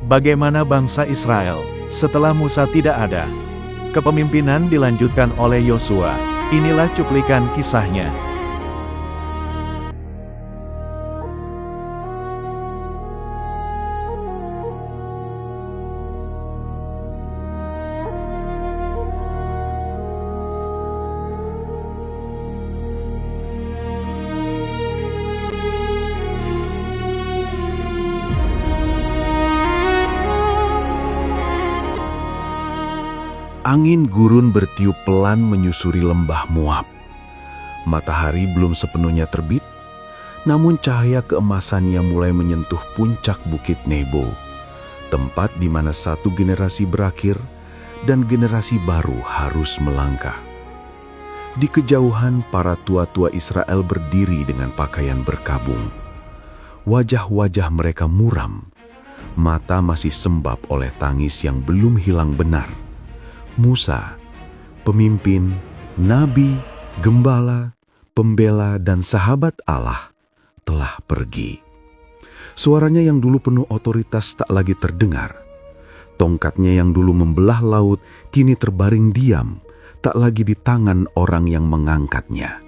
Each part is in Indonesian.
Bagaimana bangsa Israel setelah Musa tidak ada? Kepemimpinan dilanjutkan oleh Yosua. Inilah cuplikan kisahnya. Angin gurun bertiup pelan menyusuri lembah Moab. Matahari belum sepenuhnya terbit, namun cahaya keemasannya mulai menyentuh puncak Bukit Nebo, tempat di mana satu generasi berakhir dan generasi baru harus melangkah. Di kejauhan, para tua-tua Israel berdiri dengan pakaian berkabung. Wajah-wajah mereka muram, mata masih sembab oleh tangis yang belum hilang benar. Musa, pemimpin, nabi, gembala, pembela, dan sahabat Allah telah pergi. Suaranya yang dulu penuh otoritas tak lagi terdengar. Tongkatnya yang dulu membelah laut kini terbaring diam, tak lagi di tangan orang yang mengangkatnya.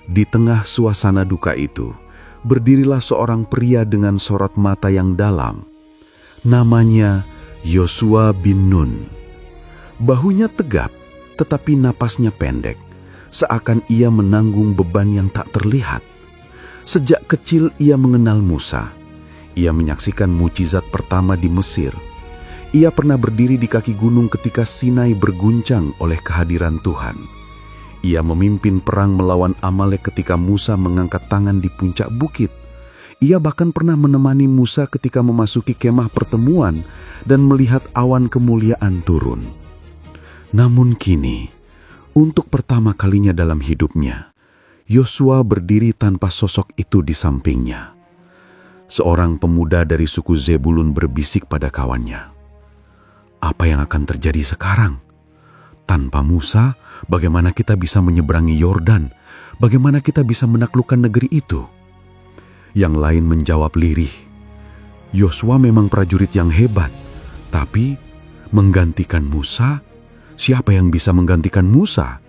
Di tengah suasana duka itu, berdirilah seorang pria dengan sorot mata yang dalam. Namanya Yosua bin Nun. Bahunya tegap, tetapi napasnya pendek, seakan ia menanggung beban yang tak terlihat. Sejak kecil ia mengenal Musa. Ia menyaksikan mukjizat pertama di Mesir. Ia pernah berdiri di kaki gunung ketika Sinai berguncang oleh kehadiran Tuhan. Ia memimpin perang melawan Amalek ketika Musa mengangkat tangan di puncak bukit. Ia bahkan pernah menemani Musa ketika memasuki kemah pertemuan dan melihat awan kemuliaan turun. Namun kini, untuk pertama kalinya dalam hidupnya, Yosua berdiri tanpa sosok itu di sampingnya. Seorang pemuda dari suku Zebulun berbisik pada kawannya, "Apa yang akan terjadi sekarang? Tanpa Musa, bagaimana kita bisa menyeberangi Yordan? Bagaimana kita bisa menaklukkan negeri itu?" Yang lain menjawab lirih, "Yosua memang prajurit yang hebat, tapi menggantikan Musa? Siapa yang bisa menggantikan Musa?"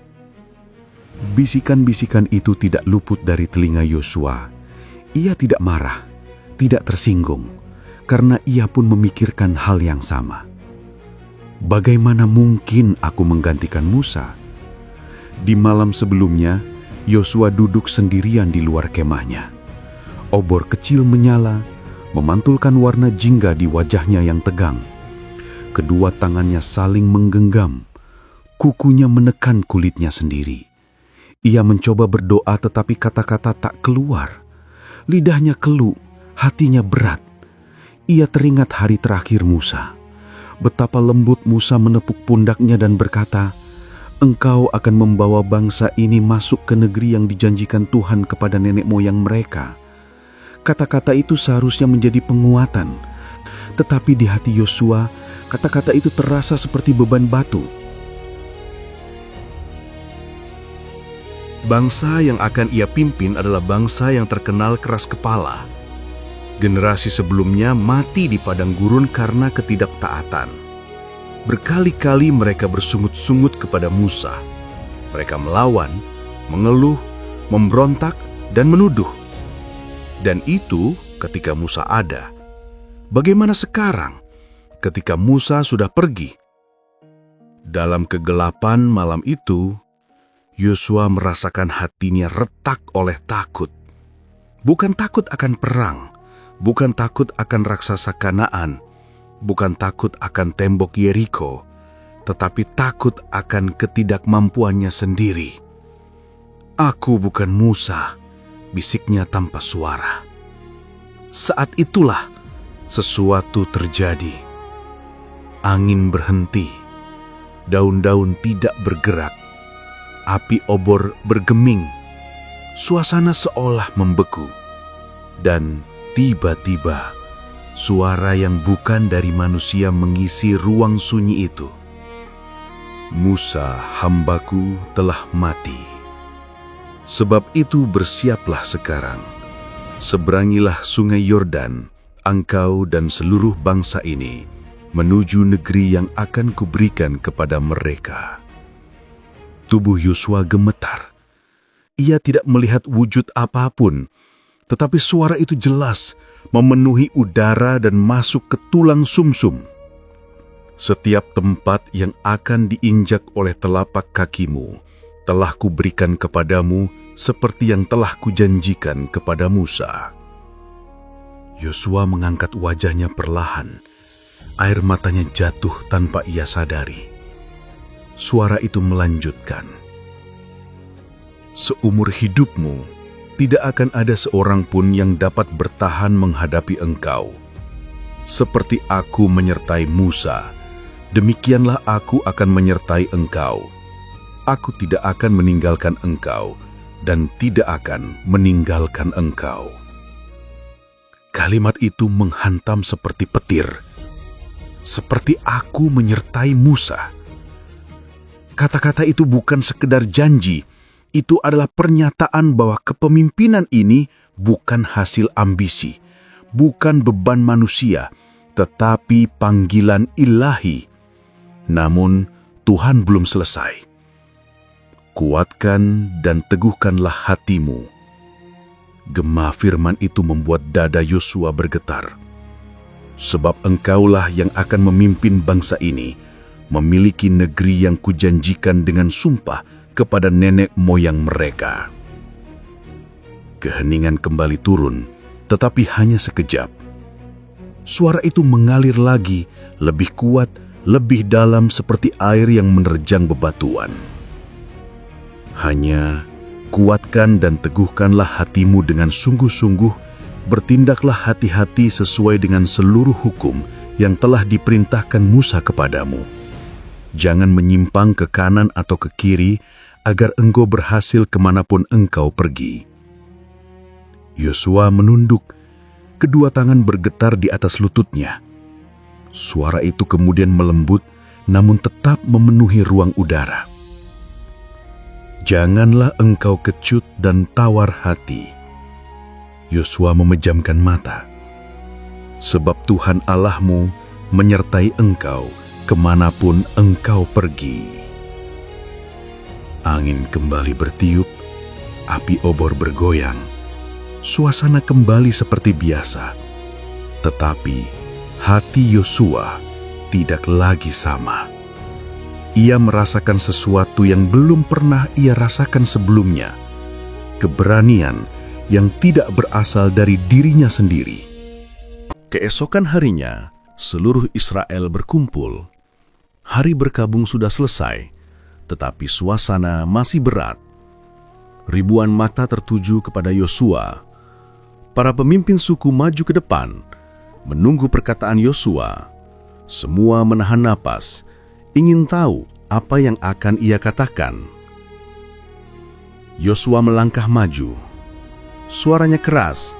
Bisikan-bisikan itu tidak luput dari telinga Yosua. Ia tidak marah, tidak tersinggung, karena ia pun memikirkan hal yang sama. Bagaimana mungkin aku menggantikan Musa? Di malam sebelumnya, Yosua duduk sendirian di luar kemahnya. Obor kecil menyala, memantulkan warna jingga di wajahnya yang tegang. Kedua tangannya saling menggenggam. Kukunya menekan kulitnya sendiri. Ia mencoba berdoa tetapi kata-kata tak keluar. Lidahnya keluh, hatinya berat. Ia teringat hari terakhir Musa. Betapa lembut Musa menepuk pundaknya dan berkata, "Engkau akan membawa bangsa ini masuk ke negeri yang dijanjikan Tuhan kepada nenek moyang mereka." Kata-kata itu seharusnya menjadi penguatan. Tetapi di hati Yosua, kata-kata itu terasa seperti beban batu. Bangsa yang akan ia pimpin adalah bangsa yang terkenal keras kepala. Generasi sebelumnya mati di padang gurun karena ketidaktaatan. Berkali-kali mereka bersungut-sungut kepada Musa. Mereka melawan, mengeluh, memberontak, dan menuduh. Dan itu ketika Musa ada. Bagaimana sekarang ketika Musa sudah pergi? Dalam kegelapan malam itu, Yosua merasakan hatinya retak oleh takut. Bukan takut akan perang, bukan takut akan raksasa Kanaan, bukan takut akan tembok Yeriko, tetapi takut akan ketidakmampuannya sendiri. "Aku bukan Musa," bisiknya tanpa suara. Saat itulah sesuatu terjadi. Angin berhenti, daun-daun tidak bergerak. Api obor bergeming, suasana seolah membeku. Dan tiba-tiba, suara yang bukan dari manusia mengisi ruang sunyi itu. "Musa, hambaku, telah mati. Sebab itu bersiaplah sekarang. Seberangilah sungai Yordan engkau dan seluruh bangsa ini menuju negeri yang akan kuberikan kepada mereka." Tubuh Yosua gemetar. Ia tidak melihat wujud apapun, tetapi suara itu jelas memenuhi udara dan masuk ke tulang sumsum. "Setiap tempat yang akan diinjak oleh telapak kakimu telah kuberikan kepadamu seperti yang telah kujanjikan kepada Musa." Yosua mengangkat wajahnya perlahan. Air matanya jatuh tanpa ia sadari. Suara itu melanjutkan, "Seumur hidupmu, tidak akan ada seorang pun yang dapat bertahan menghadapi engkau. Seperti aku menyertai Musa, demikianlah aku akan menyertai engkau. Aku tidak akan meninggalkan engkau dan tidak akan meninggalkan engkau." Kalimat itu menghantam seperti petir. Seperti aku menyertai Musa. Kata-kata itu bukan sekedar janji, itu adalah pernyataan bahwa kepemimpinan ini bukan hasil ambisi, bukan beban manusia, tetapi panggilan ilahi. Namun, Tuhan belum selesai. "Kuatkan dan teguhkanlah hatimu." Gema firman itu membuat dada Yosua bergetar. "Sebab engkaulah yang akan memimpin bangsa ini, memiliki negeri yang kujanjikan dengan sumpah kepada nenek moyang mereka." Keheningan kembali turun, tetapi hanya sekejap. Suara itu mengalir lagi, lebih kuat, lebih dalam seperti air yang menerjang bebatuan. "Hanya kuatkan dan teguhkanlah hatimu dengan sungguh-sungguh, bertindaklah hati-hati sesuai dengan seluruh hukum yang telah diperintahkan Musa kepadamu. Jangan menyimpang ke kanan atau ke kiri, agar engkau berhasil kemanapun engkau pergi." Yosua menunduk, kedua tangan bergetar di atas lututnya. Suara itu kemudian melembut, namun tetap memenuhi ruang udara. "Janganlah engkau kecut dan tawar hati." Yosua memejamkan mata. "Sebab Tuhan Allahmu menyertai engkau kemanapun engkau pergi." Angin kembali bertiup, api obor bergoyang, suasana kembali seperti biasa. Tetapi hati Yosua tidak lagi sama. Ia merasakan sesuatu yang belum pernah ia rasakan sebelumnya. Keberanian yang tidak berasal dari dirinya sendiri. Keesokan harinya, seluruh Israel berkumpul. Hari berkabung sudah selesai, tetapi suasana masih berat. Ribuan mata tertuju kepada Yosua. Para pemimpin suku maju ke depan, menunggu perkataan Yosua. Semua menahan napas, ingin tahu apa yang akan ia katakan. Yosua melangkah maju. Suaranya keras,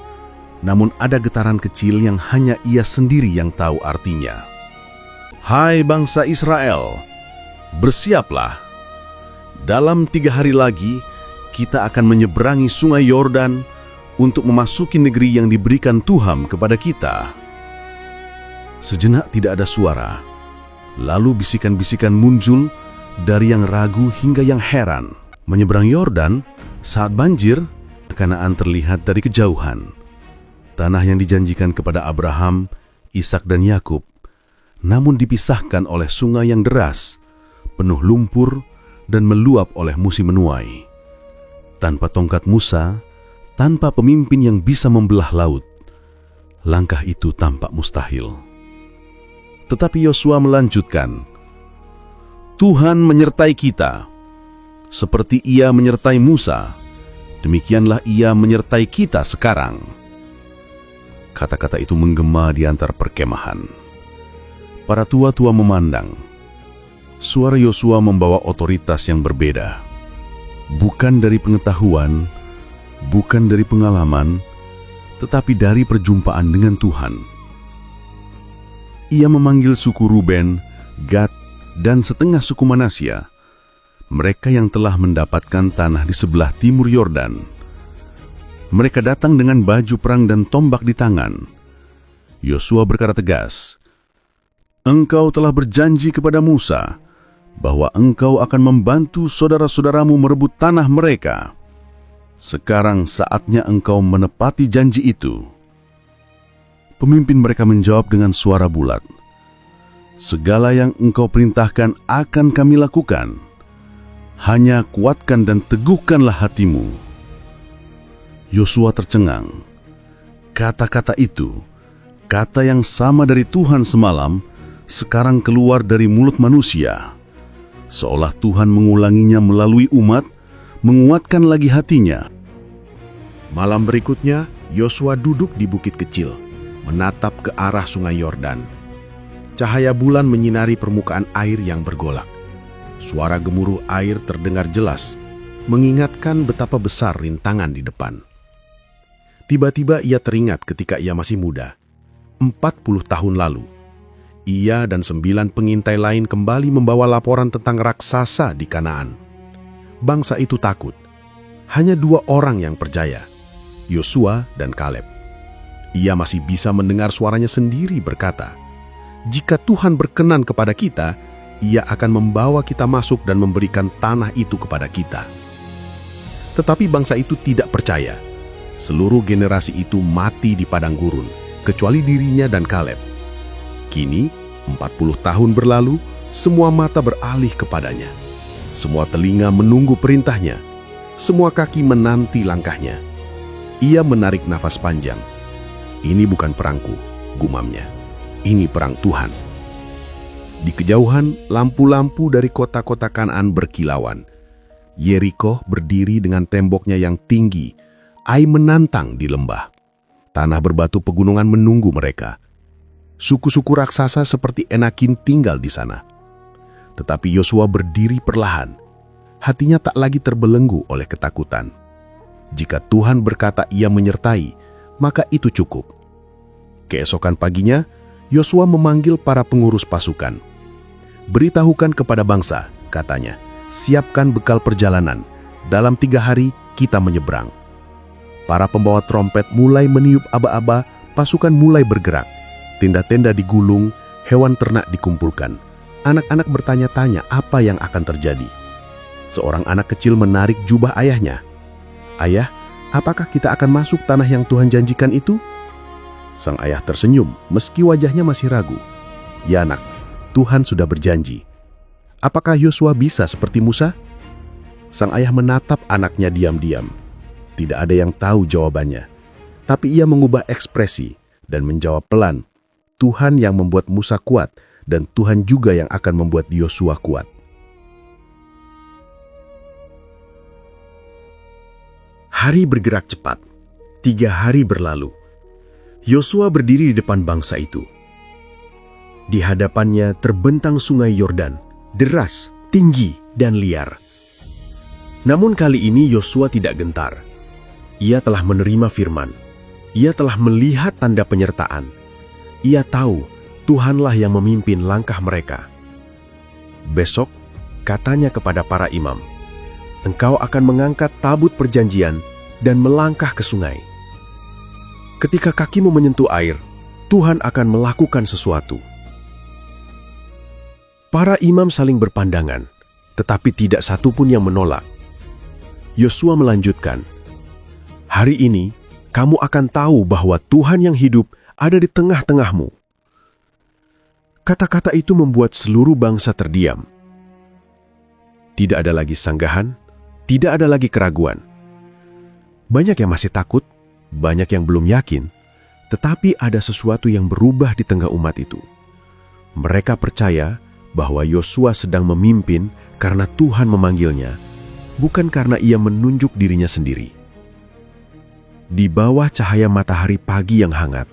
namun ada getaran kecil yang hanya ia sendiri yang tahu artinya. "Hai bangsa Israel, bersiaplah. Dalam 3 hari lagi, kita akan menyeberangi sungai Yordan untuk memasuki negeri yang diberikan Tuhan kepada kita." Sejenak tidak ada suara. Lalu bisikan-bisikan muncul dari yang ragu hingga yang heran. Menyeberang Yordan saat banjir, Kanaan terlihat dari kejauhan. Tanah yang dijanjikan kepada Abraham, Ishak dan Yakub, namun dipisahkan oleh sungai yang deras, penuh lumpur dan meluap oleh musim menuai. Tanpa tongkat Musa, tanpa pemimpin yang bisa membelah laut, langkah itu tampak mustahil. Tetapi Yosua melanjutkan, "Tuhan menyertai kita. Seperti Ia menyertai Musa, demikianlah Ia menyertai kita sekarang." Kata-kata itu menggema di antara perkemahan. Para tua-tua memandang. Suara Yosua membawa otoritas yang berbeda. Bukan dari pengetahuan, bukan dari pengalaman, tetapi dari perjumpaan dengan Tuhan. Ia memanggil suku Ruben, Gad, dan setengah suku Manasya, mereka yang telah mendapatkan tanah di sebelah timur Yordan. Mereka datang dengan baju perang dan tombak di tangan. Yosua berkata tegas, "Engkau telah berjanji kepada Musa bahwa engkau akan membantu saudara-saudaramu merebut tanah mereka. Sekarang saatnya engkau menepati janji itu." Pemimpin mereka menjawab dengan suara bulat, "Segala yang engkau perintahkan akan kami lakukan. Hanya kuatkan dan teguhkanlah hatimu." Yosua tercengang. Kata-kata itu, kata yang sama dari Tuhan semalam, sekarang keluar dari mulut manusia. Seolah Tuhan mengulanginya melalui umat, menguatkan lagi hatinya. Malam berikutnya, Yosua duduk di bukit kecil, menatap ke arah sungai Yordan. Cahaya bulan menyinari permukaan air yang bergolak. Suara gemuruh air terdengar jelas, mengingatkan betapa besar rintangan di depan. Tiba-tiba ia teringat ketika ia masih muda. 40 tahun lalu, ia dan 9 pengintai lain kembali membawa laporan tentang raksasa di Kanaan. Bangsa itu takut. Hanya 2 orang yang percaya, Yosua dan Kaleb. Ia masih bisa mendengar suaranya sendiri berkata, "Jika Tuhan berkenan kepada kita, Ia akan membawa kita masuk dan memberikan tanah itu kepada kita." Tetapi bangsa itu tidak percaya. Seluruh generasi itu mati di padang gurun, kecuali dirinya dan Kaleb. Kini, 40 tahun berlalu, semua mata beralih kepadanya. Semua telinga menunggu perintahnya. Semua kaki menanti langkahnya. Ia menarik nafas panjang. "Ini bukan perangku," gumamnya. "Ini perang Tuhan." Di kejauhan, lampu-lampu dari kota-kota Kanaan berkilauan. Yeriko berdiri dengan temboknya yang tinggi. Ai menantang di lembah. Tanah berbatu pegunungan menunggu mereka. Suku-suku raksasa seperti Enakin tinggal di sana. Tetapi Yosua berdiri perlahan. Hatinya tak lagi terbelenggu oleh ketakutan. Jika Tuhan berkata ia menyertai, maka itu cukup. Keesokan paginya, Yosua memanggil para pengurus pasukan. "Beritahukan kepada bangsa," katanya, "siapkan bekal perjalanan. Dalam 3 hari kita menyeberang." Para pembawa trompet mulai meniup aba-aba, pasukan mulai bergerak. Tenda-tenda digulung, hewan ternak dikumpulkan. Anak-anak bertanya-tanya apa yang akan terjadi. Seorang anak kecil menarik jubah ayahnya. "Ayah, apakah kita akan masuk tanah yang Tuhan janjikan itu?" Sang ayah tersenyum, meski wajahnya masih ragu. "Ya nak, Tuhan sudah berjanji." "Apakah Yosua bisa seperti Musa?" Sang ayah menatap anaknya diam-diam. Tidak ada yang tahu jawabannya. Tapi ia mengubah ekspresi dan menjawab pelan, "Tuhan yang membuat Musa kuat, dan Tuhan juga yang akan membuat Yosua kuat." Hari bergerak cepat. 3 hari berlalu. Yosua berdiri di depan bangsa itu. Di hadapannya terbentang sungai Yordan, deras, tinggi, dan liar. Namun kali ini Yosua tidak gentar. Ia telah menerima firman. Ia telah melihat tanda penyertaan. Ia tahu Tuhanlah yang memimpin langkah mereka. Besok, katanya kepada para imam, "Engkau akan mengangkat tabut perjanjian dan melangkah ke sungai. Ketika kakimu menyentuh air, Tuhan akan melakukan sesuatu." Para imam saling berpandangan, tetapi tidak satupun yang menolak. Yosua melanjutkan, "Hari ini, kamu akan tahu bahwa Tuhan yang hidup ada di tengah-tengahmu." Kata-kata itu membuat seluruh bangsa terdiam. Tidak ada lagi sanggahan, tidak ada lagi keraguan. Banyak yang masih takut, banyak yang belum yakin, tetapi ada sesuatu yang berubah di tengah umat itu. Mereka percaya bahwa Yosua sedang memimpin karena Tuhan memanggilnya, bukan karena ia menunjuk dirinya sendiri. Di bawah cahaya matahari pagi yang hangat,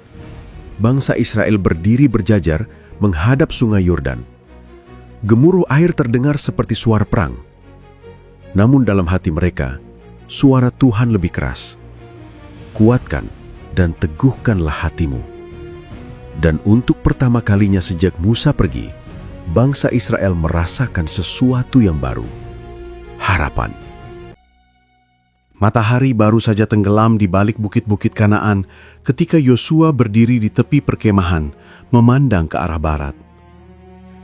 bangsa Israel berdiri berjajar menghadap sungai Yordan. Gemuruh air terdengar seperti suara perang. Namun dalam hati mereka, suara Tuhan lebih keras. "Kuatkan dan teguhkanlah hatimu." Dan untuk pertama kalinya sejak Musa pergi, bangsa Israel merasakan sesuatu yang baru. Harapan. Matahari baru saja tenggelam di balik bukit-bukit Kanaan ketika Yosua berdiri di tepi perkemahan, memandang ke arah barat.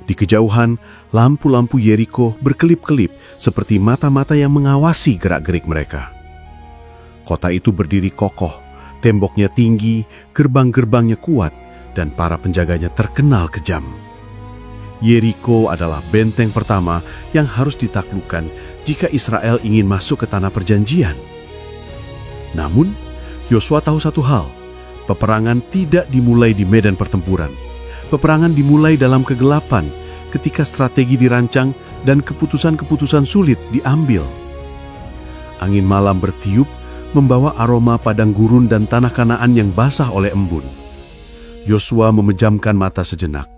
Di kejauhan, lampu-lampu Yeriko berkelip-kelip seperti mata-mata yang mengawasi gerak-gerik mereka. Kota itu berdiri kokoh, temboknya tinggi, gerbang-gerbangnya kuat, dan para penjaganya terkenal kejam. Yeriko adalah benteng pertama yang harus ditaklukkan jika Israel ingin masuk ke tanah perjanjian. Namun, Yosua tahu satu hal, peperangan tidak dimulai di medan pertempuran. Peperangan dimulai dalam kegelapan ketika strategi dirancang dan keputusan-keputusan sulit diambil. Angin malam bertiup, membawa aroma padang gurun dan tanah Kanaan yang basah oleh embun. Yosua memejamkan mata sejenak.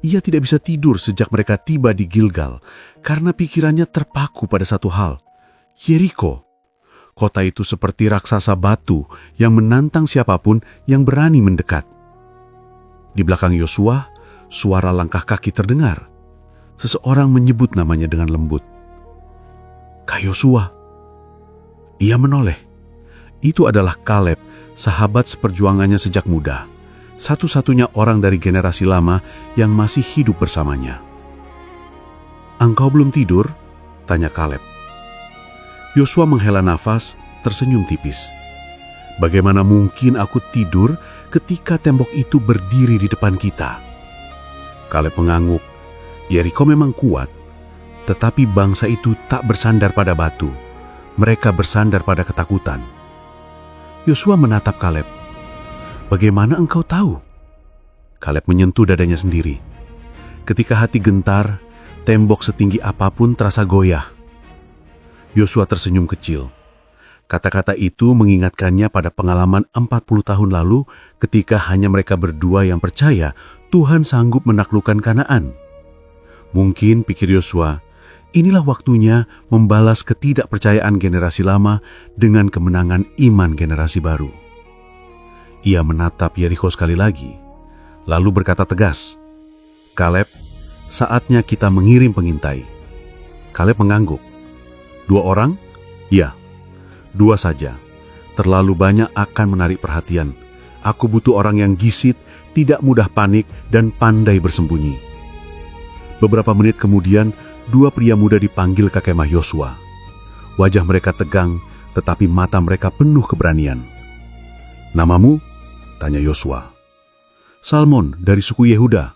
Ia tidak bisa tidur sejak mereka tiba di Gilgal, karena pikirannya terpaku pada satu hal, Yeriko. Kota itu seperti raksasa batu yang menantang siapapun yang berani mendekat. Di belakang Yosua, suara langkah kaki terdengar. Seseorang menyebut namanya dengan lembut. Kak Yosua. Ia menoleh. Itu adalah Kaleb, sahabat seperjuangannya sejak muda. Satu-satunya orang dari generasi lama yang masih hidup bersamanya. "Engkau belum tidur?" tanya Kaleb. Yosua menghela nafas, tersenyum tipis. "Bagaimana mungkin aku tidur ketika tembok itu berdiri di depan kita?" Kaleb mengangguk. Yeriko memang kuat, tetapi bangsa itu tak bersandar pada batu. Mereka bersandar pada ketakutan. Yosua menatap Kaleb. "Bagaimana engkau tahu?" Kaleb menyentuh dadanya sendiri. Ketika hati gentar, tembok setinggi apapun terasa goyah. Yosua tersenyum kecil. Kata-kata itu mengingatkannya pada pengalaman 40 tahun lalu ketika hanya mereka berdua yang percaya Tuhan sanggup menaklukkan Kanaan. Mungkin, pikir Yosua, inilah waktunya membalas ketidakpercayaan generasi lama dengan kemenangan iman generasi baru. Ia menatap Yeriko sekali lagi, lalu berkata tegas, "Kaleb, saatnya kita mengirim pengintai." Kaleb mengangguk. "2 orang?" "Ya, 2 saja. Terlalu banyak akan menarik perhatian. Aku butuh orang yang gisit, tidak mudah panik, dan pandai bersembunyi." Beberapa menit kemudian, 2 pria muda dipanggil ke kemah Yosua. Wajah mereka tegang, tetapi mata mereka penuh keberanian. "Namamu?" tanya Yosua. "Salmon dari suku Yehuda."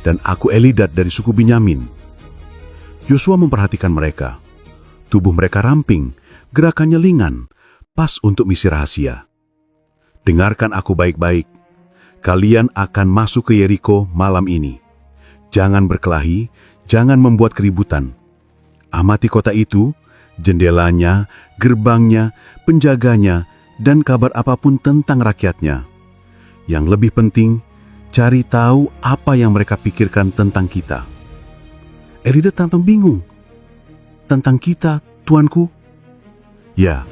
"Dan aku Elidad dari suku Binyamin." Yosua memperhatikan mereka. Tubuh mereka ramping, gerakannya lingan, pas untuk misi rahasia. "Dengarkan aku baik-baik. Kalian akan masuk ke Yeriko malam ini. Jangan berkelahi, jangan membuat keributan. Amati kota itu, jendelanya, gerbangnya, penjaganya, dan kabar apapun tentang rakyatnya. Yang lebih penting, cari tahu apa yang mereka pikirkan tentang kita." Elidad tampak bingung. "Tentang kita, tuanku?" "Ya,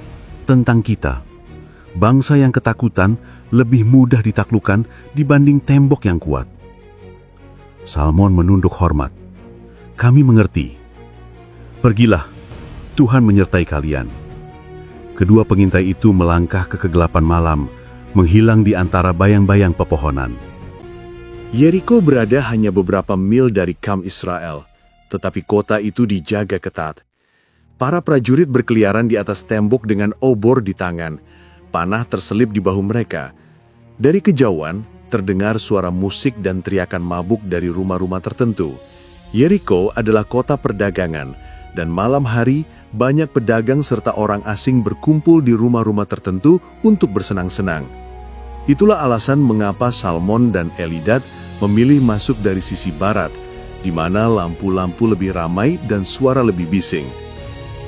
tentang kita. Bangsa yang ketakutan lebih mudah ditaklukkan dibanding tembok yang kuat." Salmon menunduk hormat. "Kami mengerti. Pergilah, Tuhan menyertai kalian." Kedua pengintai itu melangkah ke kegelapan malam, menghilang di antara bayang-bayang pepohonan. Yeriko berada hanya beberapa mil dari kamp Israel, tetapi kota itu dijaga ketat. Para prajurit berkeliaran di atas tembok dengan obor di tangan, panah terselip di bahu mereka. Dari kejauhan, terdengar suara musik dan teriakan mabuk dari rumah-rumah tertentu. Yeriko adalah kota perdagangan, dan malam hari banyak pedagang serta orang asing berkumpul di rumah-rumah tertentu untuk bersenang-senang. Itulah alasan mengapa Salmon dan Elidad memilih masuk dari sisi barat, di mana lampu-lampu lebih ramai dan suara lebih bising.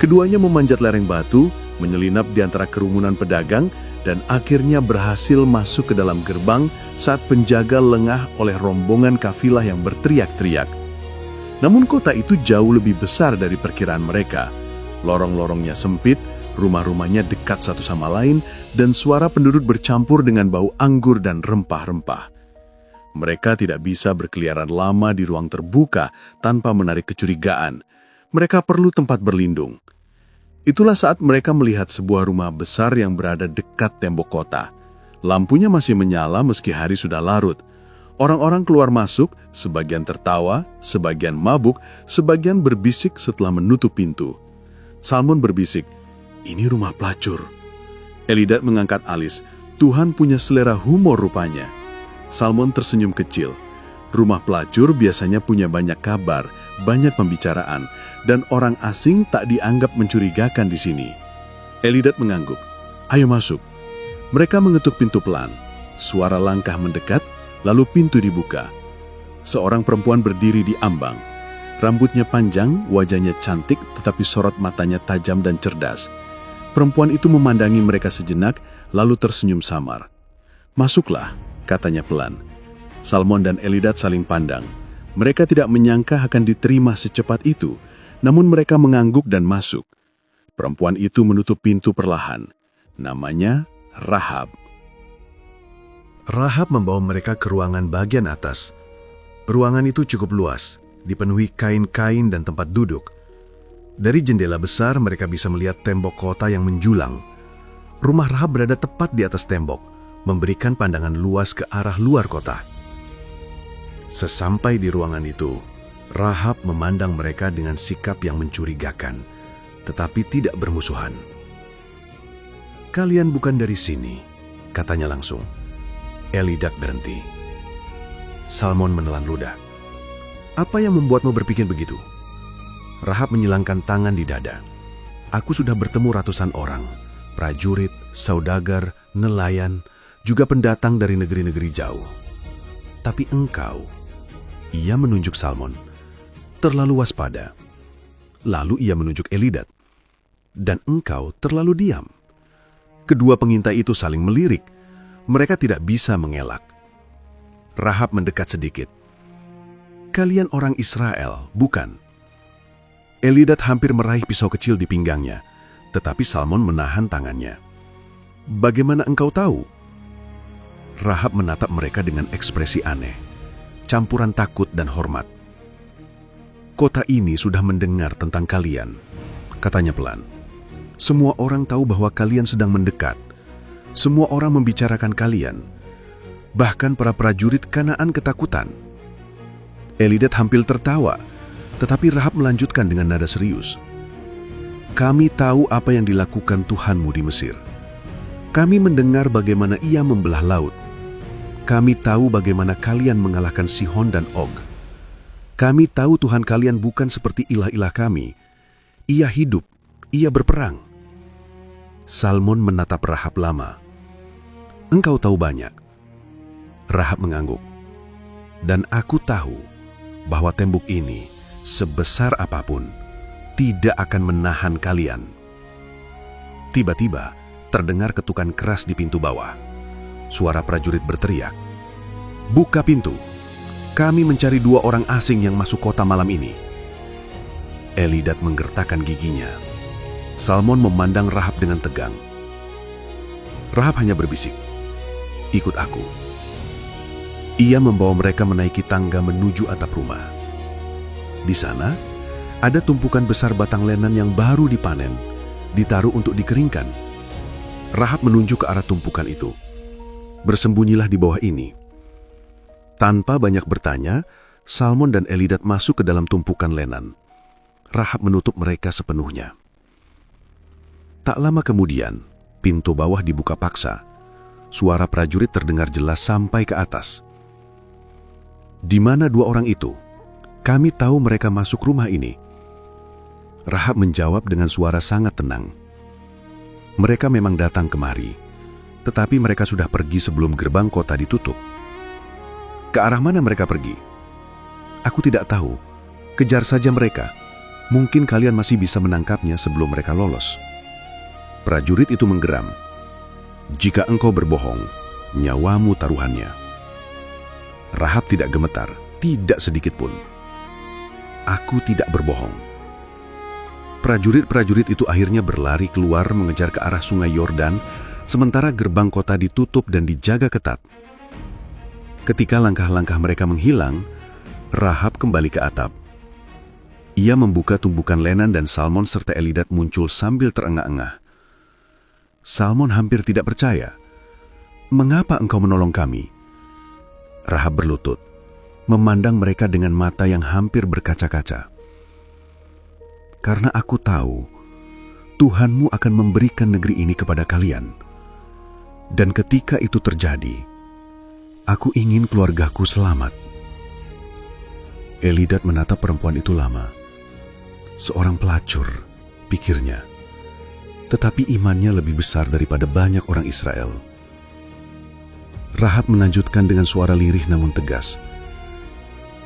Keduanya memanjat lereng batu, menyelinap di antara kerumunan pedagang, dan akhirnya berhasil masuk ke dalam gerbang saat penjaga lengah oleh rombongan kafilah yang berteriak-teriak. Namun kota itu jauh lebih besar dari perkiraan mereka. Lorong-lorongnya sempit, rumah-rumahnya dekat satu sama lain, dan suara penduduk bercampur dengan bau anggur dan rempah-rempah. Mereka tidak bisa berkeliaran lama di ruang terbuka tanpa menarik kecurigaan. Mereka perlu tempat berlindung. Itulah saat mereka melihat sebuah rumah besar yang berada dekat tembok kota. Lampunya masih menyala meski hari sudah larut. Orang-orang keluar masuk, sebagian tertawa, sebagian mabuk, sebagian berbisik setelah menutup pintu. Salmon berbisik, "Ini rumah pelacur." Elidad mengangkat alis, "Tuhan punya selera humor rupanya." Salmon tersenyum kecil. Rumah pelacur biasanya punya banyak kabar, banyak pembicaraan, dan orang asing tak dianggap mencurigakan di sini. Elidad mengangguk, "Ayo masuk." Mereka mengetuk pintu pelan. Suara langkah mendekat, lalu pintu dibuka. Seorang perempuan berdiri di ambang. Rambutnya panjang, wajahnya cantik, tetapi sorot matanya tajam dan cerdas. Perempuan itu memandangi mereka sejenak, lalu tersenyum samar. "Masuklah," katanya pelan. Salmon dan Elidad saling pandang. Mereka tidak menyangka akan diterima secepat itu, namun mereka mengangguk dan masuk. Perempuan itu menutup pintu perlahan. Namanya Rahab. Rahab membawa mereka ke ruangan bagian atas. Ruangan itu cukup luas, dipenuhi kain-kain dan tempat duduk. Dari jendela besar mereka bisa melihat tembok kota yang menjulang. Rumah Rahab berada tepat di atas tembok, memberikan pandangan luas ke arah luar kota. Sesampai di ruangan itu, Rahab memandang mereka dengan sikap yang mencurigakan, tetapi tidak bermusuhan. "Kalian bukan dari sini," katanya langsung. Elidad berhenti. Salmon menelan ludah. "Apa yang membuatmu berpikir begitu?" Rahab menyilangkan tangan di dada. "Aku sudah bertemu ratusan orang, prajurit, saudagar, nelayan, juga pendatang dari negeri-negeri jauh. Tapi engkau," ia menunjuk Salmon, "terlalu waspada." Lalu ia menunjuk Elidad, "Dan engkau terlalu diam." Kedua pengintai itu saling melirik. Mereka tidak bisa mengelak. Rahab mendekat sedikit. "Kalian orang Israel, bukan?" Elidad hampir meraih pisau kecil di pinggangnya, tetapi Salmon menahan tangannya. "Bagaimana engkau tahu?" Rahab menatap mereka dengan ekspresi aneh, campuran takut dan hormat. "Kota ini sudah mendengar tentang kalian," katanya pelan. "Semua orang tahu bahwa kalian sedang mendekat. Semua orang membicarakan kalian. Bahkan para prajurit Kanaan ketakutan." Elidad hampir tertawa, tetapi Rahab melanjutkan dengan nada serius. "Kami tahu apa yang dilakukan Tuhanmu di Mesir. Kami mendengar bagaimana ia membelah laut. Kami tahu bagaimana kalian mengalahkan Sihon dan Og. Kami tahu Tuhan kalian bukan seperti ilah-ilah kami. Ia hidup, ia berperang." Salmon menatap Rahab lama. "Engkau tahu banyak." Rahab mengangguk. "Dan aku tahu bahwa tembok ini, sebesar apapun, tidak akan menahan kalian." Tiba-tiba, terdengar ketukan keras di pintu bawah. Suara prajurit berteriak, "Buka pintu! Kami mencari 2 orang asing yang masuk kota malam ini." Elidad menggertakkan giginya. Salmon memandang Rahab dengan tegang. Rahab hanya berbisik, "Ikut aku." Ia membawa mereka menaiki tangga menuju atap rumah. Di sana, ada tumpukan besar batang lenan yang baru dipanen, ditaruh untuk dikeringkan. Rahab menunjuk ke arah tumpukan itu. "Bersembunyilah di bawah ini." Tanpa banyak bertanya, Salmon dan Elidad masuk ke dalam tumpukan lenan. Rahab menutup mereka sepenuhnya. Tak lama kemudian, pintu bawah dibuka paksa. Suara prajurit terdengar jelas sampai ke atas. "Di mana 2 orang itu? Kami tahu mereka masuk rumah ini." Rahab menjawab dengan suara sangat tenang. "Mereka memang datang kemari, tetapi mereka sudah pergi sebelum gerbang kota ditutup." "Ke arah mana mereka pergi?" "Aku tidak tahu. Kejar saja mereka. Mungkin kalian masih bisa menangkapnya sebelum mereka lolos." Prajurit itu menggeram. "Jika engkau berbohong, nyawamu taruhannya." Rahab tidak gemetar, tidak sedikit pun. "Aku tidak berbohong." Prajurit-prajurit itu akhirnya berlari keluar mengejar ke arah sungai Yordan, sementara gerbang kota ditutup dan dijaga ketat. Ketika langkah-langkah mereka menghilang, Rahab kembali ke atap. Ia membuka tumbukan Lenan dan Salmon serta Elidad muncul sambil terengah-engah. Salmon hampir tidak percaya. "Mengapa engkau menolong kami?" Rahab berlutut, memandang mereka dengan mata yang hampir berkaca-kaca. "Karena aku tahu, Tuhanmu akan memberikan negeri ini kepada kalian. Dan ketika itu terjadi, aku ingin keluargaku selamat." Elidad menatap perempuan itu lama. Seorang pelacur, pikirnya. Tetapi imannya lebih besar daripada banyak orang Israel. Rahab melanjutkan dengan suara lirih namun tegas.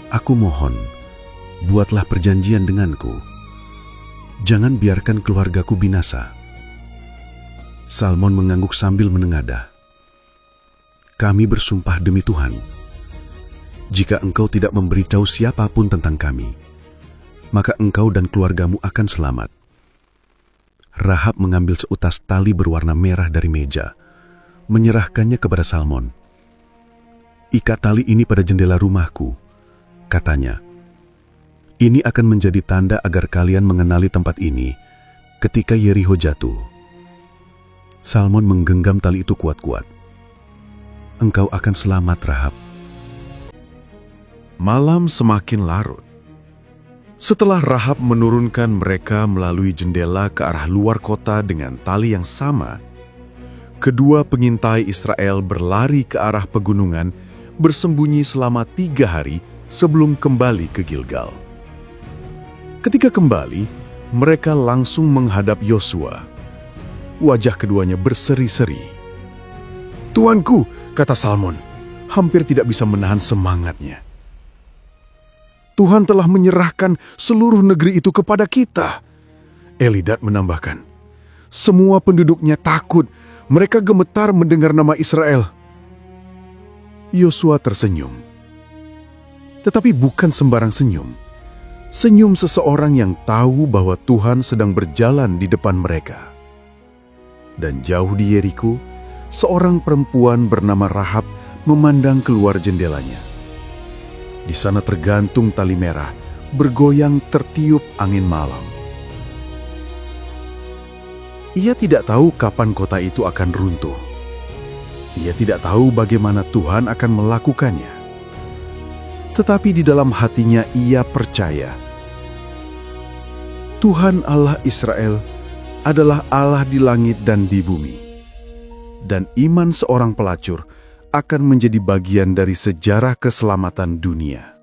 "Aku mohon, buatlah perjanjian denganku. Jangan biarkan keluargaku binasa." Salmon mengangguk sambil menengadah. "Kami bersumpah demi Tuhan, jika engkau tidak memberitahu siapapun tentang kami, maka engkau dan keluargamu akan selamat." Rahab mengambil seutas tali berwarna merah dari meja, menyerahkannya kepada Salmon. "Ikat tali ini pada jendela rumahku," katanya. "Ini akan menjadi tanda agar kalian mengenali tempat ini ketika Yerikho jatuh." Salmon menggenggam tali itu kuat-kuat. "Engkau akan selamat, Rahab." Malam semakin larut. Setelah Rahab menurunkan mereka melalui jendela ke arah luar kota dengan tali yang sama, kedua pengintai Israel berlari ke arah pegunungan, bersembunyi selama 3 hari sebelum kembali ke Gilgal. Ketika kembali, mereka langsung menghadap Yosua. Wajah keduanya berseri-seri. "Tuanku," kata Salmon, hampir tidak bisa menahan semangatnya. "Tuhan telah menyerahkan seluruh negeri itu kepada kita." Elidad menambahkan, "Semua penduduknya takut, mereka gemetar mendengar nama Israel." Yosua tersenyum. Tetapi bukan sembarang senyum. Senyum seseorang yang tahu bahwa Tuhan sedang berjalan di depan mereka. Dan jauh di Yerikho, seorang perempuan bernama Rahab memandang keluar jendelanya. Di sana tergantung tali merah, bergoyang tertiup angin malam. Ia tidak tahu kapan kota itu akan runtuh. Ia tidak tahu bagaimana Tuhan akan melakukannya. Tetapi di dalam hatinya ia percaya, Tuhan Allah Israel adalah Allah di langit dan di bumi. Dan iman seorang pelacur akan menjadi bagian dari sejarah keselamatan dunia.